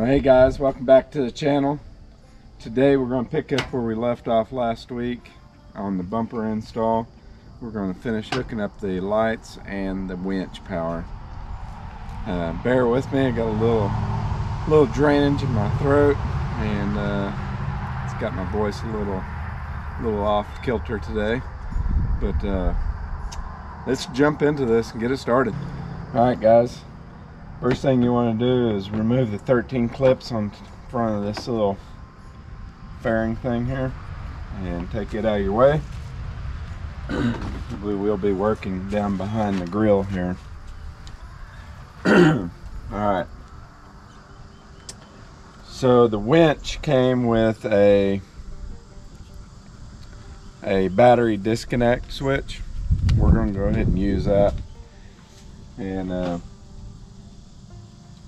Well, hey guys, welcome back to the channel. Today we're going to pick up where we left off last week on the bumper install. We're going to finish hooking up the lights and the winch power. Bear with me, I got a little drainage in my throat, and it's got my voice a little off kilter today. But let's jump into this and get it started. All right, guys. First thing you want to do is remove the 13 clips on front of this little fairing thing here and take it out of your way. We will be working down behind the grill here. Alright, so the winch came with a battery disconnect switch. We're going to go ahead and use that, and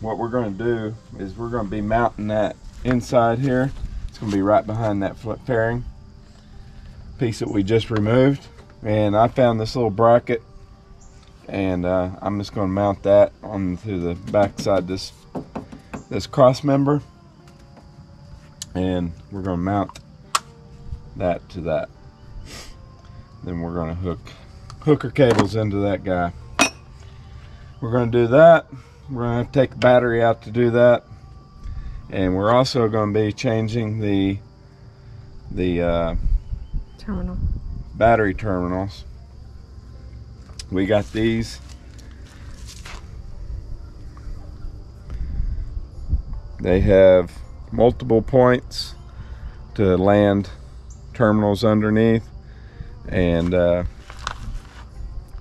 what we're going to do is we're going to be mounting that inside here. It's going to be right behind that fairing piece that we just removed. And I found this little bracket, and I'm just going to mount that onto the back side this cross member, and we're going to mount that to that. Then we're going to hook our cables into that guy. We're going to do that. We're going to have to take the battery out to do that, and we're also going to be changing the battery terminals. We got these. They have multiple points to land terminals underneath, and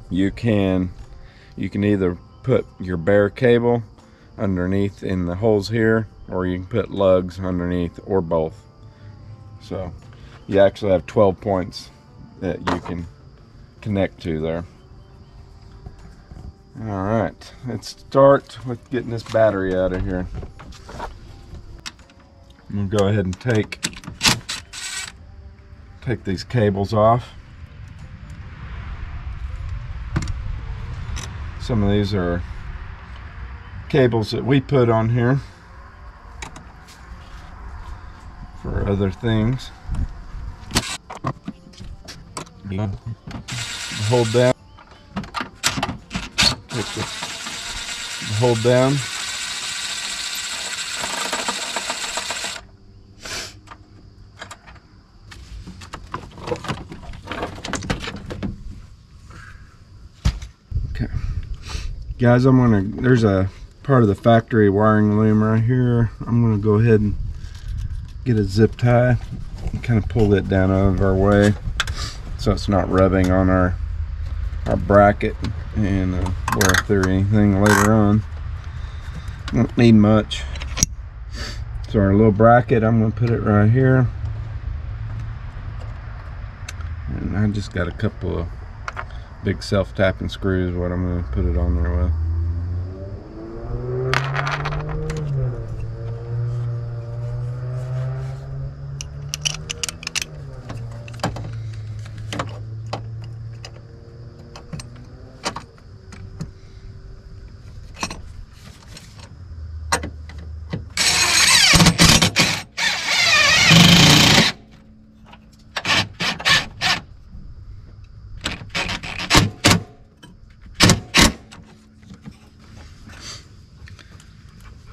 you can either put your bare cable underneath in the holes here, or you can put lugs underneath, or both. So you actually have 12 points that you can connect to there. All right, let's start with getting this battery out of here. I'm gonna go ahead and take these cables off. Some of these are cables that we put on here for other things. Hold down. Take the hold down. Okay. Guys, there's a part of the factory wiring loom right here. I'm gonna go ahead and get a zip tie and kind of pull it down out of our way so it's not rubbing on our bracket, and wear through anything later on. Don't need much. So our little bracket, I'm gonna put it right here, and I just got a couple of big self-tapping screws what I'm going to put it on there with.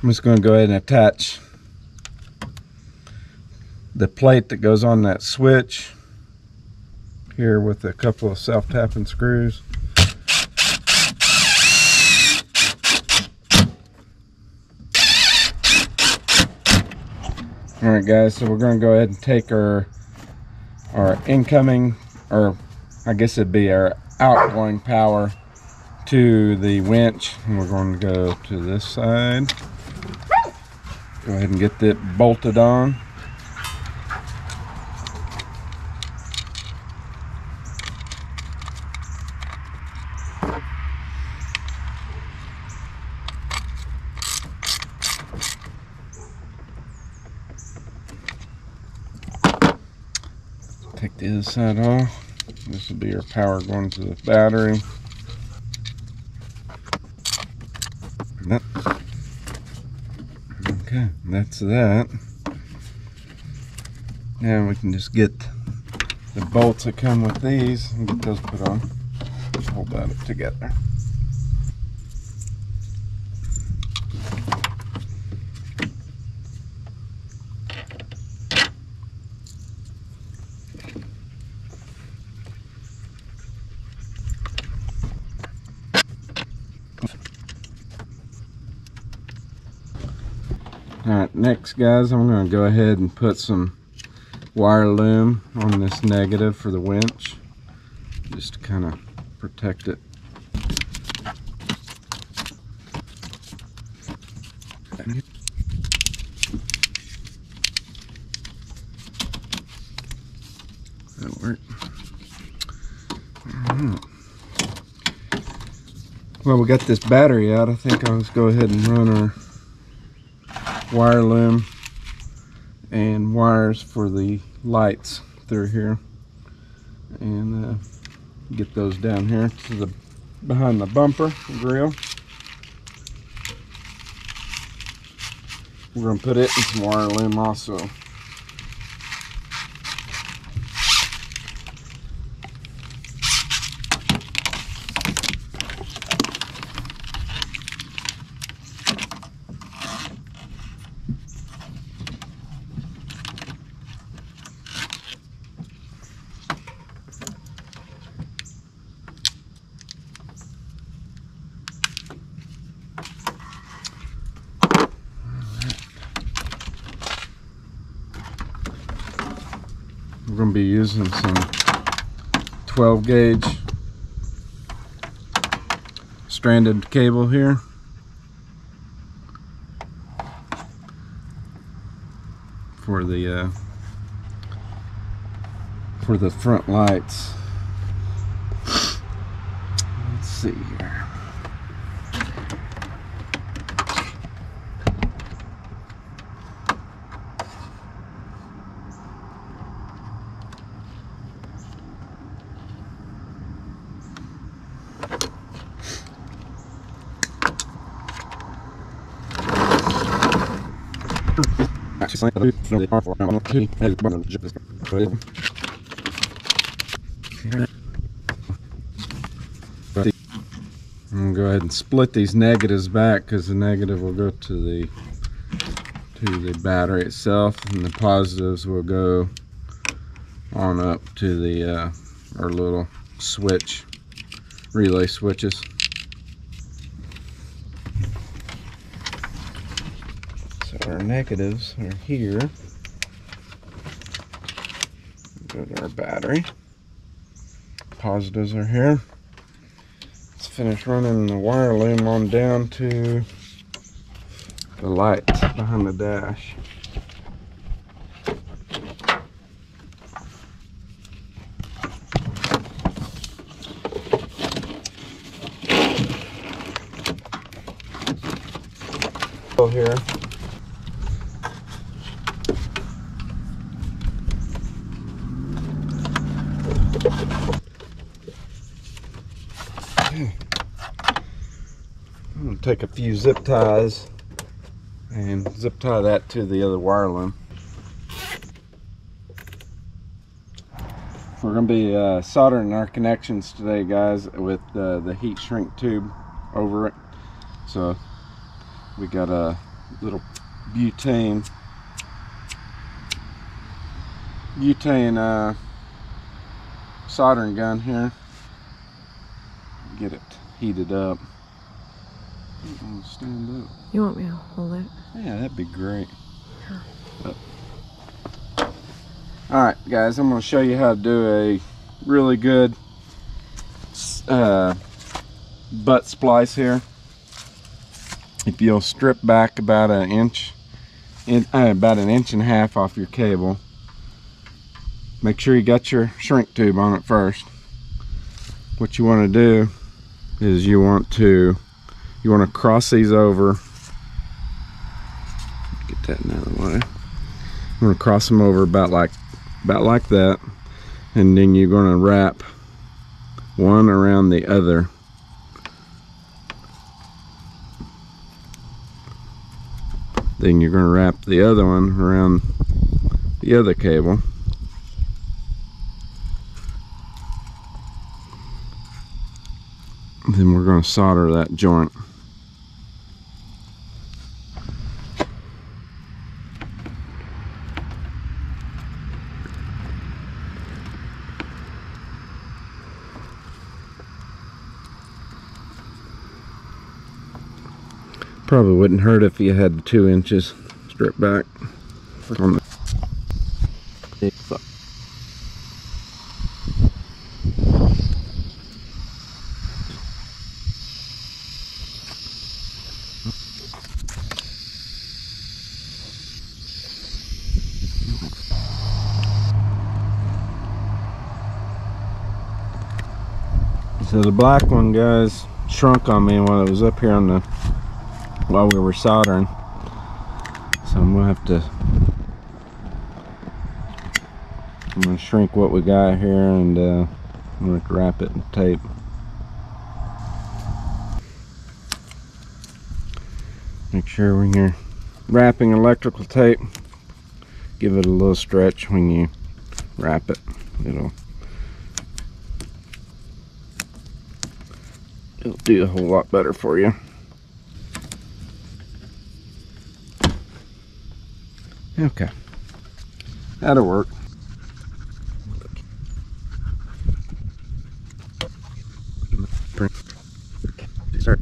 I'm just going to go ahead and attach the plate that goes on that switch here with a couple of self-tapping screws. Alright guys, so we're going to go ahead and take our incoming, or I guess it'd be our outgoing power, to the winch, and we're going to go to this side. Go ahead and get that bolted on. Take the other side off. This will be our power going to the battery. Okay, of that. Now we can just get the bolts that come with these and get those put on. Hold that up together. Alright, next guys, I'm going to go ahead and put some wire loom on this negative for the winch, just to kind of protect it. That'll work. Alright. Well, we got this battery out. I think I'll just go ahead and run our wire loom and wires for the lights through here, and get those down here to the behind the bumper grill. We're going to put it in some wire loom also. We're going to be using some 12 gauge stranded cable here. For the front lights. Let's see here. I'm going to go ahead and split these negatives back, because the negative will go to the battery itself, and the positives will go on up to the our little switch, relay switches. So our negatives are here. Go to our battery. Positives are here. Let's finish running the wire loom on down to the light behind the dash. Here. I'm going to take a few zip ties and zip tie that to the other wire loom. We're going to be soldering our connections today, guys, with the heat shrink tube over it. So we got a little butane soldering gun here. Get it heated up. Stand up. You want me to hold it? Yeah, that'd be great. Sure. Alright guys, I'm going to show you how to do a really good butt splice here. If you'll strip back about an inch and a half off your cable, make sure you got your shrink tube on it first. What you want to do is you want to cross these over. Get that out of the way. You want to cross them over about like that, and then you're going to wrap one around the other. Then you're going to wrap the other one around the other cable. Then we're going to solder that joint. Probably wouldn't hurt if you had the 2 inches stripped back on the So the black one, guys, shrunk on me while it was up here on the while we were soldering. So I'm gonna have to shrink what we got here, and I'm gonna have to wrap it in tape. Make sure when you're wrapping electrical tape, give it a little stretch when you wrap it. It'll do a whole lot better for you. Okay, that'll work. Start.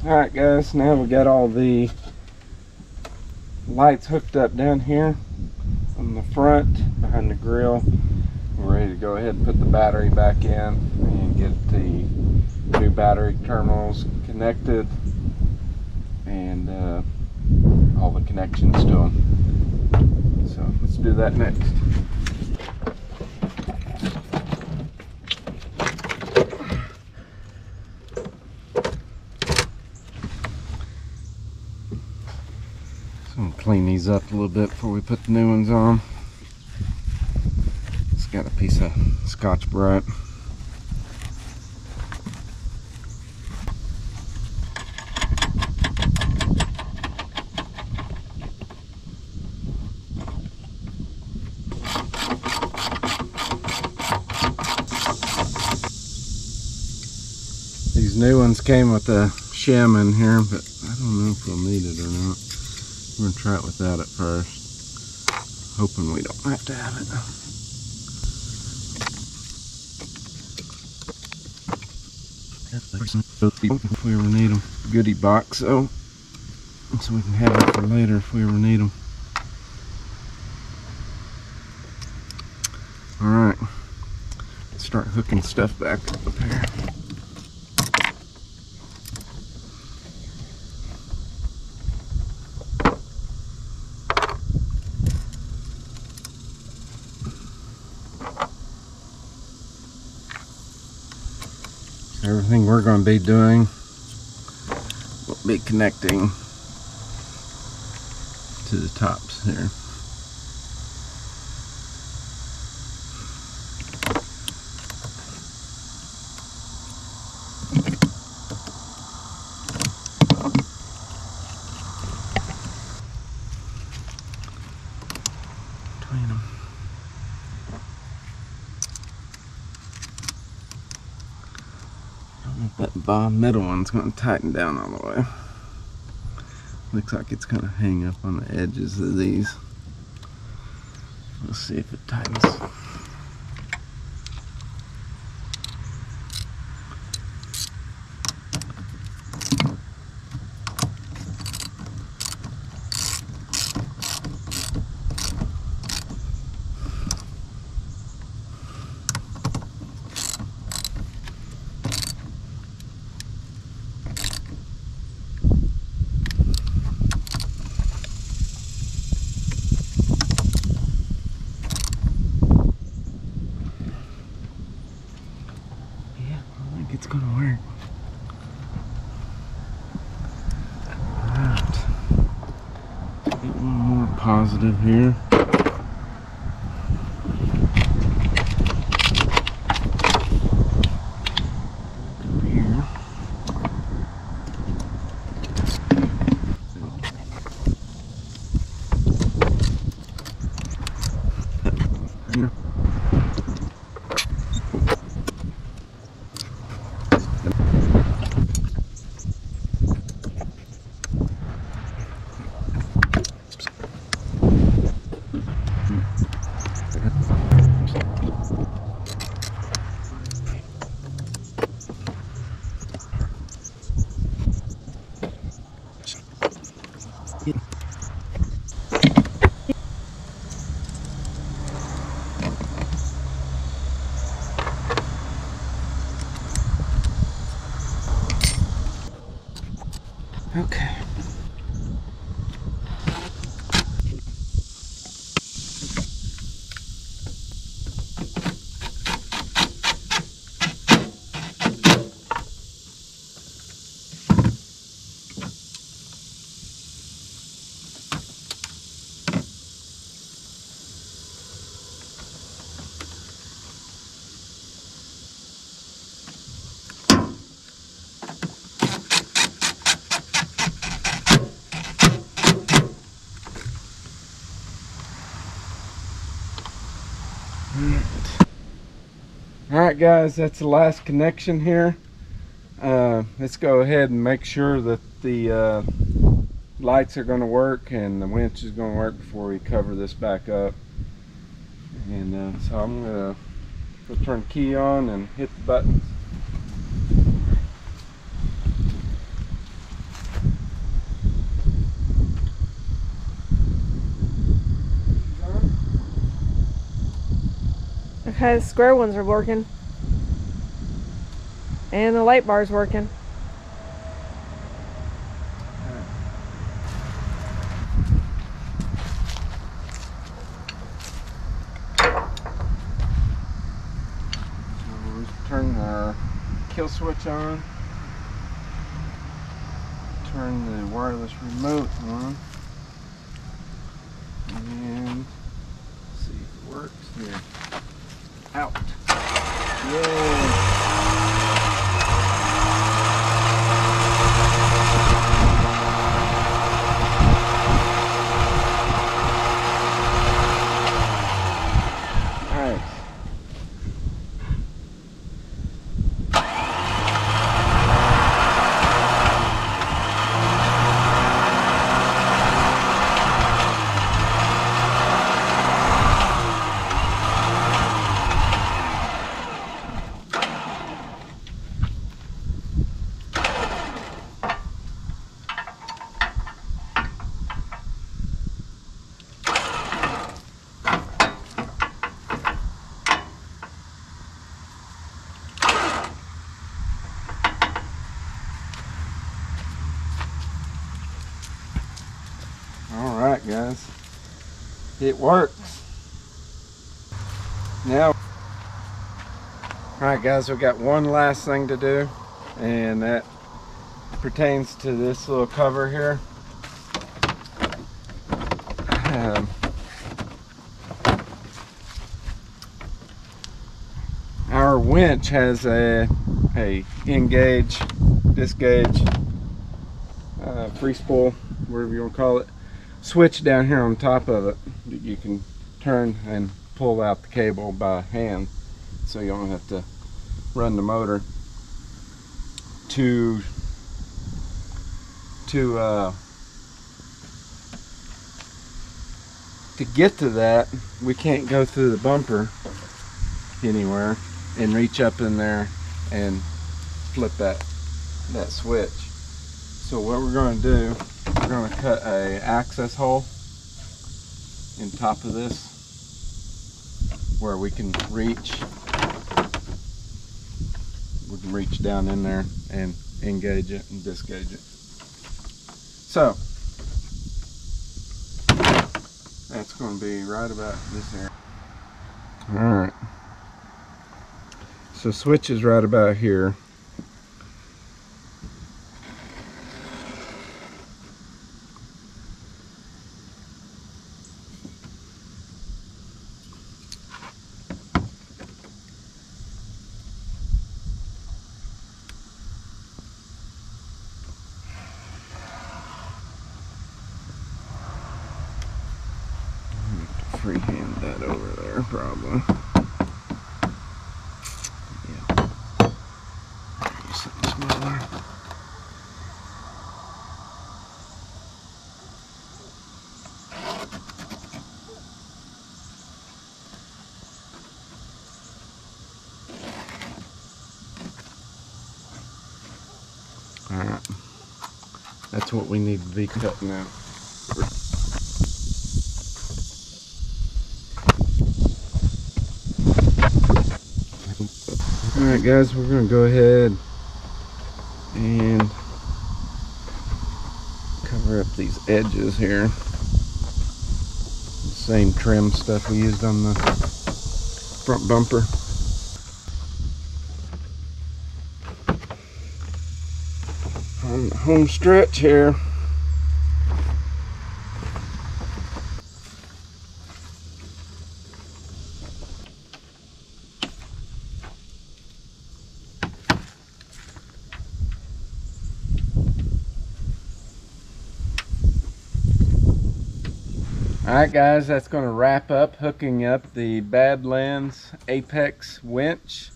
Alright guys, now we got all the lights hooked up down here on the front behind the grill. We're ready to go ahead and put the battery back in and get the new battery terminals connected and all the connections to them. So let's do that next. So I'm gonna clean these up a little bit before we put the new ones on. It's got a piece of Scotch-Brite. These new ones came with a shim in here, but I don't know if we'll need it or not. We're gonna try it without it first, hoping we don't have to have it. If we ever need them. Goodie box, so we can have it for later if we ever need them. Alright, let's start hooking stuff back up here. Everything we're going to be doing will be connecting to the tops here. Between them. That bottom middle one's going to tighten down all the way. Looks like it's going to hang up on the edges of these. Let's see if it tightens. it's gonna work. Alright. Get one more positive here. Okay. Alright guys, that's the last connection here. Let's go ahead and make sure that the lights are going to work and the winch is going to work before we cover this back up. And so I'm going to turn the key on and hit the buttons. Okay, the square ones are working. And the light bar's working. We'll turn our kill switch on. Turn the wireless remote on. And see if it works here. Out. Yay! Alright guys, it works. Now, alright guys, we've got one last thing to do, and that pertains to this little cover here. Our winch has a engage, disengage, free spool, whatever you want to call it, switch down here on top of it that you can turn and pull out the cable by hand, so you don't have to run the motor to get to that. We can't go through the bumper anywhere and reach up in there and flip that switch. So what we're going to do, we're going to cut a access hole in top of this where we can reach down in there and engage it and disengage it. So that's going to be right about this area. Alright, so switch is right about here, there probably. Yeah. Something smaller. Alright. That's what we need to be cutting out. Alright guys, we're going to go ahead and cover up these edges here. The same trim stuff we used on the front bumper. On the home stretch here. Alright guys, that's going to wrap up hooking up the Badlands Apex winch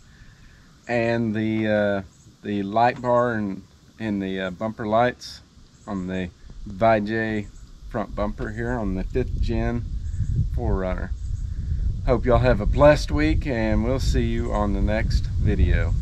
and the light bar and the bumper lights on the Vijay front bumper here on the 5th gen 4Runner. Hope y'all have a blessed week, and we'll see you on the next video.